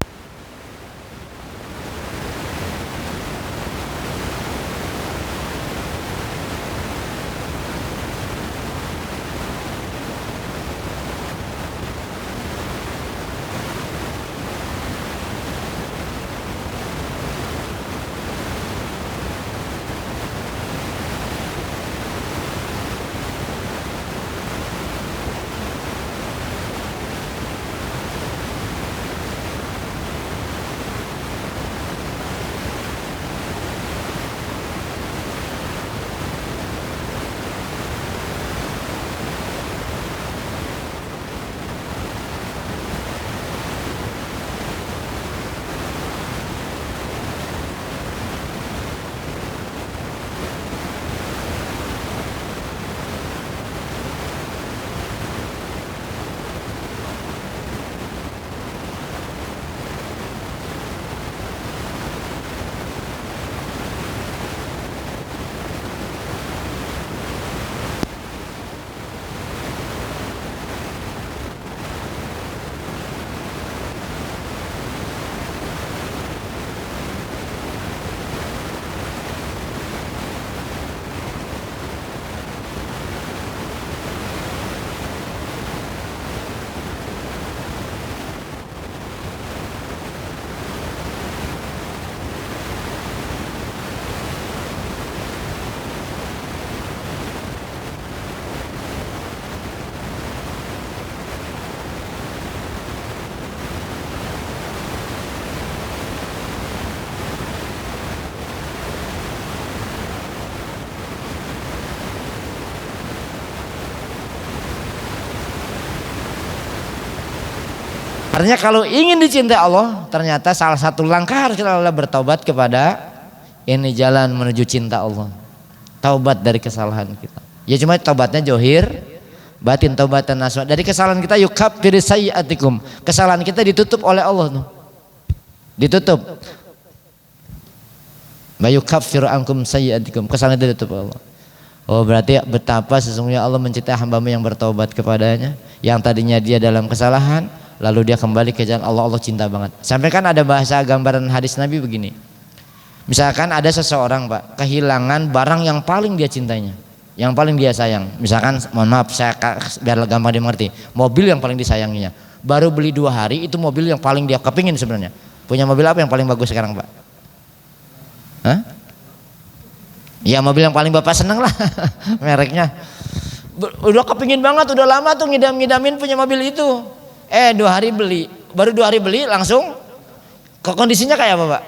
Artinya kalau ingin dicintai Allah, ternyata salah satu langkah harus kita adalah bertobat kepada ini jalan menuju cinta Allah. Taubat dari kesalahan kita. Ya cuma taubatnya johir, batin taubatan nasuha. Dari kesalahan kita yukaffiru sayyi'atikum. Kesalahan kita ditutup oleh Allah tuh. Ditutup. Wa yukaffiru ankum sayyi'atikum. Kesalahan itu ditutup oleh Allah. Oh berarti betapa sesungguhnya Allah mencintai hamba-Mu yang bertobat kepadanya, yang tadinya dia dalam kesalahan, lalu dia kembali ke jalan Allah. Allah cinta banget. Sampai kan ada bahasa gambaran hadis Nabi begini. Misalkan ada seseorang Pak kehilangan barang yang paling dia cintainya, yang paling dia sayang. Misalkan mohon maaf saya biar gampang dimengerti, mobil yang paling disayanginya. Baru beli 2 hari itu mobil yang paling dia kepingin sebenarnya. Punya mobil apa yang paling bagus sekarang Pak? Hah? Ya mobil yang paling Bapak seneng lah mereknya. Udah kepingin banget, udah lama tuh ngidam-ngidamin punya mobil itu. 2 hari beli, baru 2 hari beli langsung kondisinya kayak apa Pak?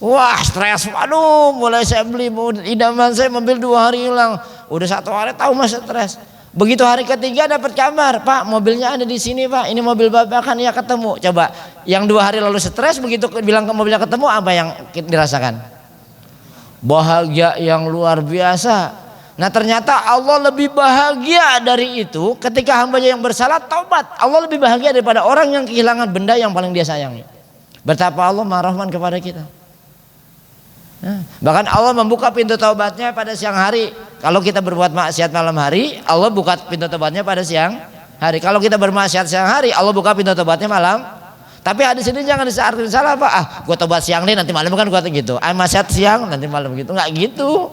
Wah stres, waduh mulai saya beli idaman saya mobil 2 hari hilang. Udah 1 hari tahu mas stres. Begitu hari ketiga dapat kabar, Pak mobilnya ada di sini Pak, ini mobil Bapak kan ya ketemu. Coba yang 2 hari lalu stres begitu bilang ke mobilnya ketemu apa yang dirasakan? Bahagia yang luar biasa. Nah ternyata Allah lebih bahagia dari itu ketika hambanya yang bersalah taubat. Allah lebih bahagia daripada orang yang kehilangan benda yang paling dia sayangi. Betapa Allah Maha Rahman kepada kita. Nah, bahkan Allah membuka pintu taubatnya pada siang hari. Kalau kita berbuat maksiat malam hari, Allah buka pintu taubatnya pada siang hari. Kalau kita bermaksiat siang hari, Allah buka pintu taubatnya malam. Tapi hadis ini jangan disartin salah Pak. Gua tobat siang nih nanti malam kan gua gitu. Maksiat siang nanti malam gitu. Enggak gitu.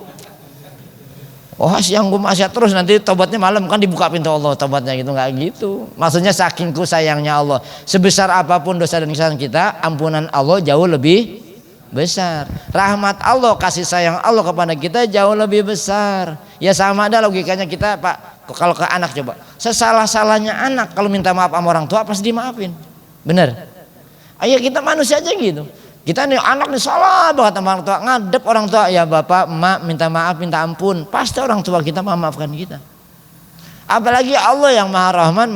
Oh siang gua maksiat terus nanti tobatnya malam kan dibuka pintu Allah tobatnya gitu. Enggak gitu. Maksudnya sakingku sayangnya Allah. Sebesar apapun dosa dan kesalahan kita, ampunan Allah jauh lebih besar. Rahmat Allah, kasih sayang Allah kepada kita jauh lebih besar. Ya sama ada logikanya kita Pak. Kalau ke anak coba. Sesalah-salahnya anak kalau minta maaf sama orang tua pasti dimaafin. Bener. Ayo kita manusia aja gitu. Kita nih anak nih salah banget sama orang tua, ngadep orang tua, ya bapak, emak minta maaf, minta ampun. Pasti orang tua kita memaafkan kita. Apalagi Allah yang Maha Rahman,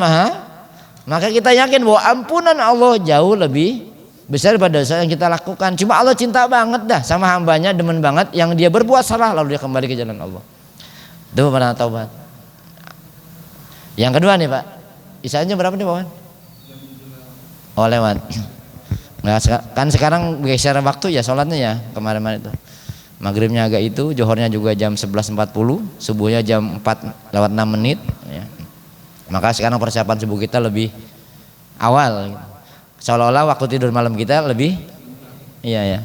maka kita yakin bahwa ampunan Allah jauh lebih besar daripada dosa yang kita lakukan. Cuma Allah cinta banget dah sama hambanya, demen banget yang dia berbuat salah lalu dia kembali ke jalan Allah. Itu pernah taubat. Yang kedua nih Pak, isanya berapa nih Pak? Oh lewat. Nah, kan sekarang geser waktu ya sholatnya ya kemarin-kemarin itu. Maghribnya agak itu, johornya juga jam 11.40, subuhnya jam 4 lewat 6 menit ya. Maka sekarang persiapan subuh kita lebih awal gitu. Seolah-olah waktu tidur malam kita lebih iya ya.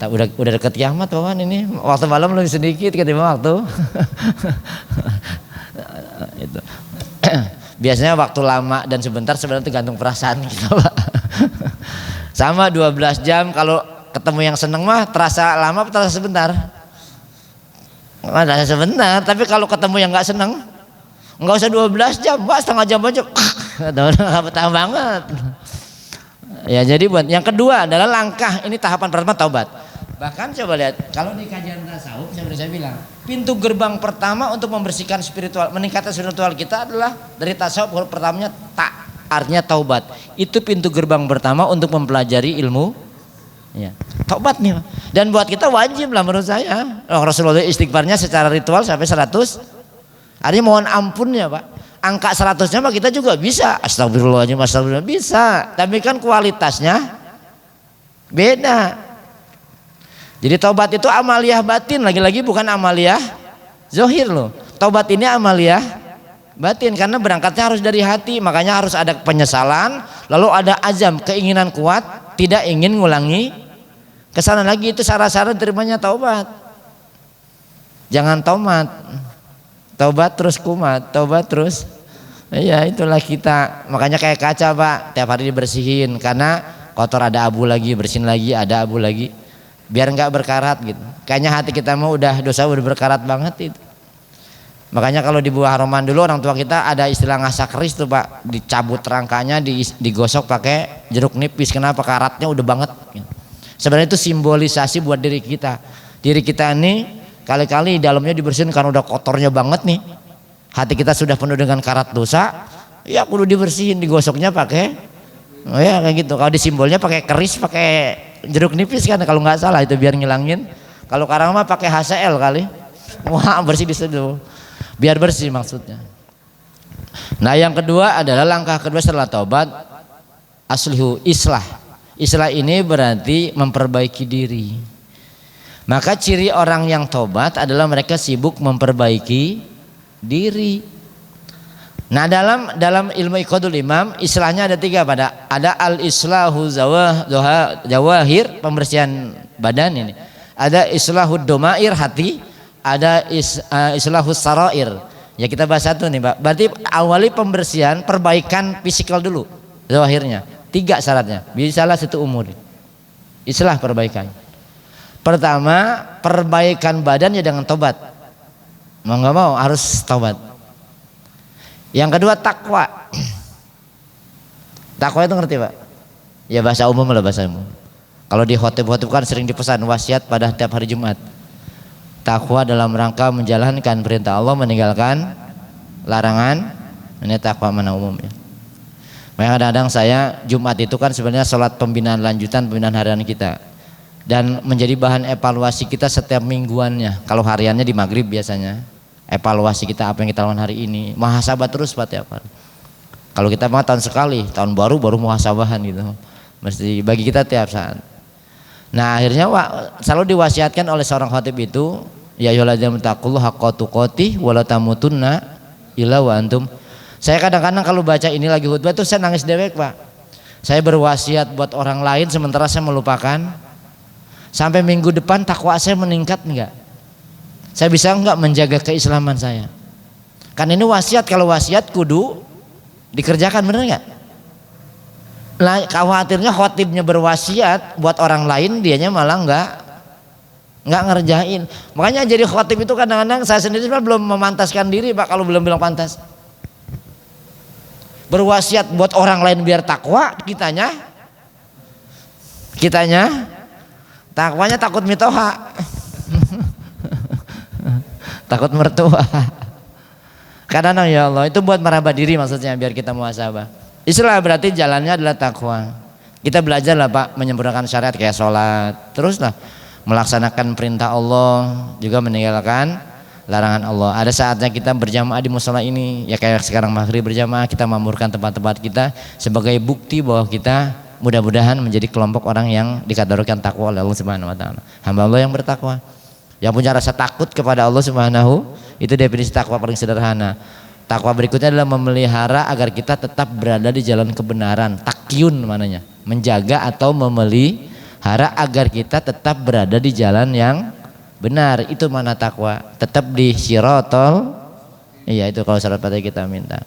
Udah dekat kiamat Bapak ini. Waktu malam lebih sedikit ketimbang waktu itu. Biasanya waktu lama dan sebentar sebenarnya tergantung perasaan kita Pak. Sama 12 jam kalau ketemu yang seneng mah terasa lama atau terasa sebentar? Terasa sebentar, tapi kalau ketemu yang nggak seneng nggak usah 12 jam, Pak setengah jam aja nggak betah banget. Ya jadi buat yang kedua adalah langkah ini tahapan pertama taubat. Bahkan coba lihat kalau di kajian tasawuf saya bilang pintu gerbang pertama untuk membersihkan spiritual, meningkatkan spiritual kita adalah dari tasawuf pertamanya artinya taubat. Itu pintu gerbang pertama untuk mempelajari ilmu ya. Taubat nih Pak. Dan buat kita wajib lah menurut saya. Rasulullah istighfarnya secara ritual sampai 100. Artinya mohon ampunnya Pak. Angka 100-nya Pak kita juga bisa. Astagfirullahaladzim, astagfirullah bisa. Tapi kan kualitasnya beda. Jadi taubat itu amaliyah batin, lagi-lagi bukan amaliyah zohir loh. Taubat ini amaliyah batin karena berangkatnya harus dari hati, makanya harus ada penyesalan, lalu ada azam, keinginan kuat, tidak ingin ngulangi kesalahan lagi. Itu syarat-syarat terimanya taubat. Jangan tomat, taubat terus kumat, taubat terus. Ya itulah kita, makanya kayak kaca Pak, tiap hari dibersihin karena kotor ada abu lagi, bersihin lagi ada abu lagi. Biar nggak berkarat gitu. Kayaknya hati kita mau udah dosa udah berkarat banget itu. Makanya kalau di buah roman dulu orang tua kita ada istilah ngasak keris tuh Pak, dicabut rangkanya, digosok pakai jeruk nipis. Kenapa? Karatnya udah banget. Sebenarnya itu simbolisasi buat diri kita. Diri kita ini kali-kali dalamnya dibersihin karena udah kotornya banget nih. Hati kita sudah penuh dengan karat dosa, ya perlu dibersihin, digosoknya pakai Oh ya kayak gitu. Kalau di simbolnya pakai keris, pakai jeruk nipis kan kalau nggak salah itu biar ngilangin. Kalau karang mah pakai HCl kali. Wah bersih di situ. Biar bersih maksudnya. Nah yang kedua adalah langkah kedua setelah taubat aslihu islah. Islah ini berarti memperbaiki diri. Maka ciri orang yang tobat adalah mereka sibuk memperbaiki diri. Nah dalam ilmu Iqadul Imam istilahnya ada 3 pada ada al-islahu jawahir pembersihan badan ini, ada islahud domair hati, ada islahus sarair. Ya kita bahas satu nih Pak. Berarti awali pembersihan perbaikan fisikal dulu zahirnya 3 syaratnya bisalah satu umur. Islah perbaikan. Pertama perbaikan badan ya dengan tobat. Mau nggak mau harus tobat. Yang kedua takwa. Takwa itu ngerti Pak? Ya bahasa umum lah bahasa umum. Kalau di khotib-khotib kan sering dipesan wasiat pada tiap hari Jumat. Takwa dalam rangka menjalankan perintah Allah, meninggalkan larangan. Ini takwa mana umumnya. Makanya kadang-kadang saya Jumat itu kan sebenarnya sholat pembinaan lanjutan, pembinaan harian kita. Dan menjadi bahan evaluasi kita setiap mingguannya. Kalau hariannya di maghrib biasanya. Evaluasi kita apa yang kita lakukan hari ini, muhasabah terus Pak tiap hari. Kalau kita mah tahun sekali, tahun baru muhasabahan gitu. Mesti bagi kita tiap saat. Nah akhirnya selalu diwasiatkan oleh seorang khatib itu, ya ayyuhalladzina taqullaha haqqa tuqatih wa la tamutunna illa wa antum. Saya kadang-kadang kalau baca ini lagi khutbah itu saya nangis dewek Pak. Saya berwasiat buat orang lain sementara saya melupakan. Sampai minggu depan takwa saya meningkat enggak? Saya bisa enggak menjaga keislaman saya? Kan ini wasiat, kalau wasiat kudu dikerjakan, bener enggak? Nah, khawatirnya khotibnya berwasiat buat orang lain, dianya malah enggak ngerjain. Makanya jadi khotib itu kadang-kadang saya sendiri belum memantaskan diri Pak kalau belum bilang pantas. Berwasiat buat orang lain biar takwa, kitanya takwanya takut mitoha. Takut mertua. Kadang-kadang ya Allah itu buat meraba diri maksudnya biar kita muhasabah. Istilah berarti jalannya adalah takwa. Kita belajar lah Pak menyempurnakan syariat kayak sholat, teruslah melaksanakan perintah Allah, juga meninggalkan larangan Allah. Ada saatnya kita berjamaah di musola ini, ya kayak sekarang maghrib berjamaah, kita mamurkan tempat-tempat kita sebagai bukti bahwa kita mudah-mudahan menjadi kelompok orang yang dikategorikan takwa oleh Allah Subhanahu Wa Taala. Hamba Allah yang bertakwa. Yang punya rasa takut kepada Allah Subhanahu, itu definisi takwa paling sederhana. Takwa berikutnya adalah memelihara agar kita tetap berada di jalan kebenaran. Takyun mananya, menjaga atau memelihara agar kita tetap berada di jalan yang benar. Itu mana takwa, tetap di sirotol. Iya itu kalau syarat pada kita minta.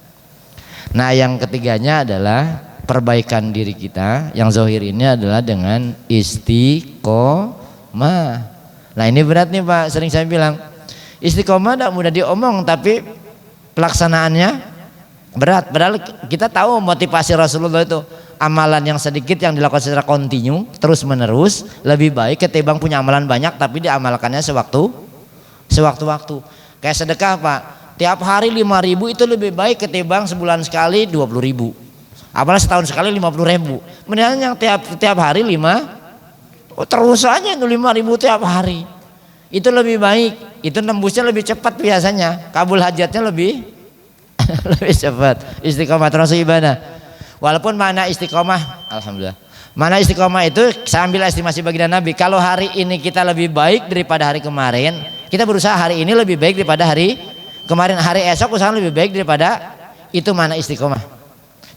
Nah yang ketiganya adalah perbaikan diri kita. Yang zahir ini adalah dengan istiqomah. Nah ini berat nih Pak, sering saya bilang istiqomah tidak mudah diomong tapi pelaksanaannya berat. Padahal kita tahu motivasi Rasulullah itu amalan yang sedikit yang dilakukan secara kontinu terus menerus lebih baik ketimbang punya amalan banyak tapi diamalkannya sewaktu-waktu. Kayak sedekah Pak, tiap hari 5.000 itu lebih baik ketimbang sebulan sekali 20.000. Apalagi setahun sekali 50.000. Mendingan yang tiap hari 5. Terus aja itu 5.000 tiap hari. Itu lebih baik. Itu nembusnya lebih cepat biasanya. Kabul hajatnya lebih cepat. Istiqomah terus ibadah. Walaupun mana istiqomah, alhamdulillah. Mana istiqomah itu saya ambil estimasi baginda Nabi. Kalau hari ini kita lebih baik daripada hari kemarin, kita berusaha hari ini lebih baik daripada hari kemarin. Hari esok usaha lebih baik daripada itu mana istiqomah.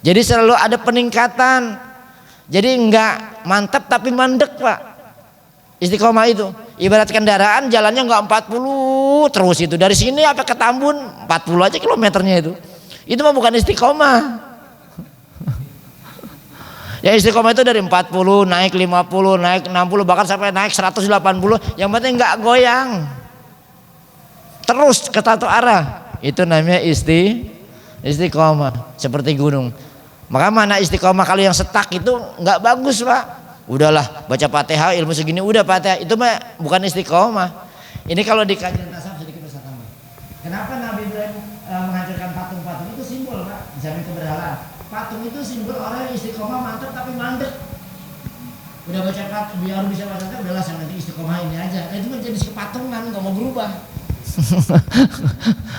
Jadi selalu ada peningkatan. Jadi enggak mantap tapi mandek Pak. Istiqomah itu ibarat kendaraan jalannya enggak 40 terus itu dari sini apa ke Tambun 40 aja kilometernya itu mah bukan istiqomah. Ya istiqomah itu dari 40 naik 50 naik 60 bahkan sampai naik 180, yang penting enggak goyang terus ke satu arah, itu namanya istiqomah seperti gunung. Maka mana istiqomah kalau yang setak itu enggak bagus Pak. Udahlah baca Fatihah ilmu segini udah Fatihah, itu mah bukan istiqomah. Ini kalau di kajian tasawuf sedikit bisa tambah. Kenapa Nabi Ibrahim menghancurkan patung-patung itu simbol Pak, dijamin keberhalaan. Patung itu simbol orang yang istiqomah mantap Udah baca biar bisa baca udahlah saya nanti istiqomah ini aja. Nah, itu menjadi kepatungan, nggak mau berubah.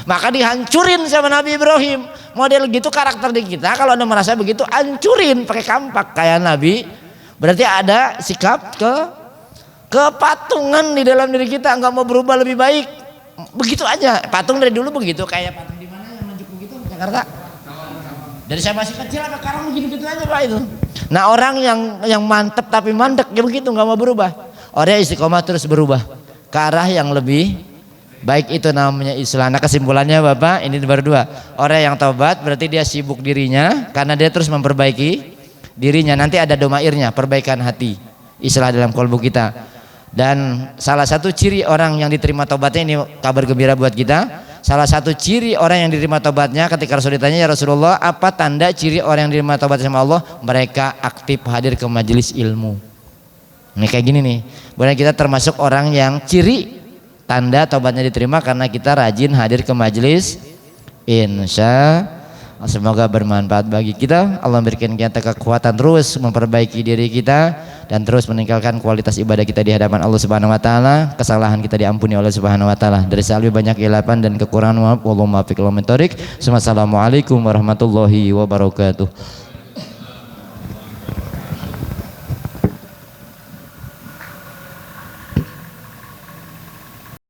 Maka dihancurin sama Nabi Ibrahim. Model gitu karakter di kita. Kalau Anda merasa begitu, hancurin pakai kampak kayak Nabi. Berarti ada sikap kepatungan di dalam diri kita, nggak mau berubah lebih baik. Begitu aja. Patung dari dulu begitu, kayak patung di mana yang menunjuk begitu di Jakarta. Dari saya masih kecil sampai sekarang begitu-gitu aja Pak itu. Nah, orang yang mantep tapi mandek ya begitu, nggak mau berubah. Orang istiqomah terus berubah ke arah yang lebih baik, itu namanya Islam. Nah, kesimpulannya Bapak, ini berdua. Orang yang taubat berarti dia sibuk dirinya karena dia terus memperbaiki dirinya. Nanti ada domairnya, perbaikan hati, islah dalam kalbu kita. Dan salah satu ciri orang yang diterima taubatnya, ini kabar gembira buat kita. Salah satu ciri orang yang diterima taubatnya, ketika Rasul ditanya, ya Rasulullah, apa tanda ciri orang yang diterima taubat sama Allah? Mereka aktif hadir ke majelis ilmu. Ini kayak gini nih. Boleh kita termasuk orang yang ciri tanda taubatnya diterima karena kita rajin hadir ke majelis. Insya semoga bermanfaat bagi kita. Allah berikan kita kekuatan terus memperbaiki diri kita dan terus meningkatkan kualitas ibadah kita di hadapan Allah Subhanahu wa taala. Kesalahan kita diampuni oleh Subhanahu wa taala. Dari segala banyak khilafan dan kekurangan, maaf. Wallahu muwaffiq ila thoriq. Wassalamualaikum warahmatullahi wabarakatuh.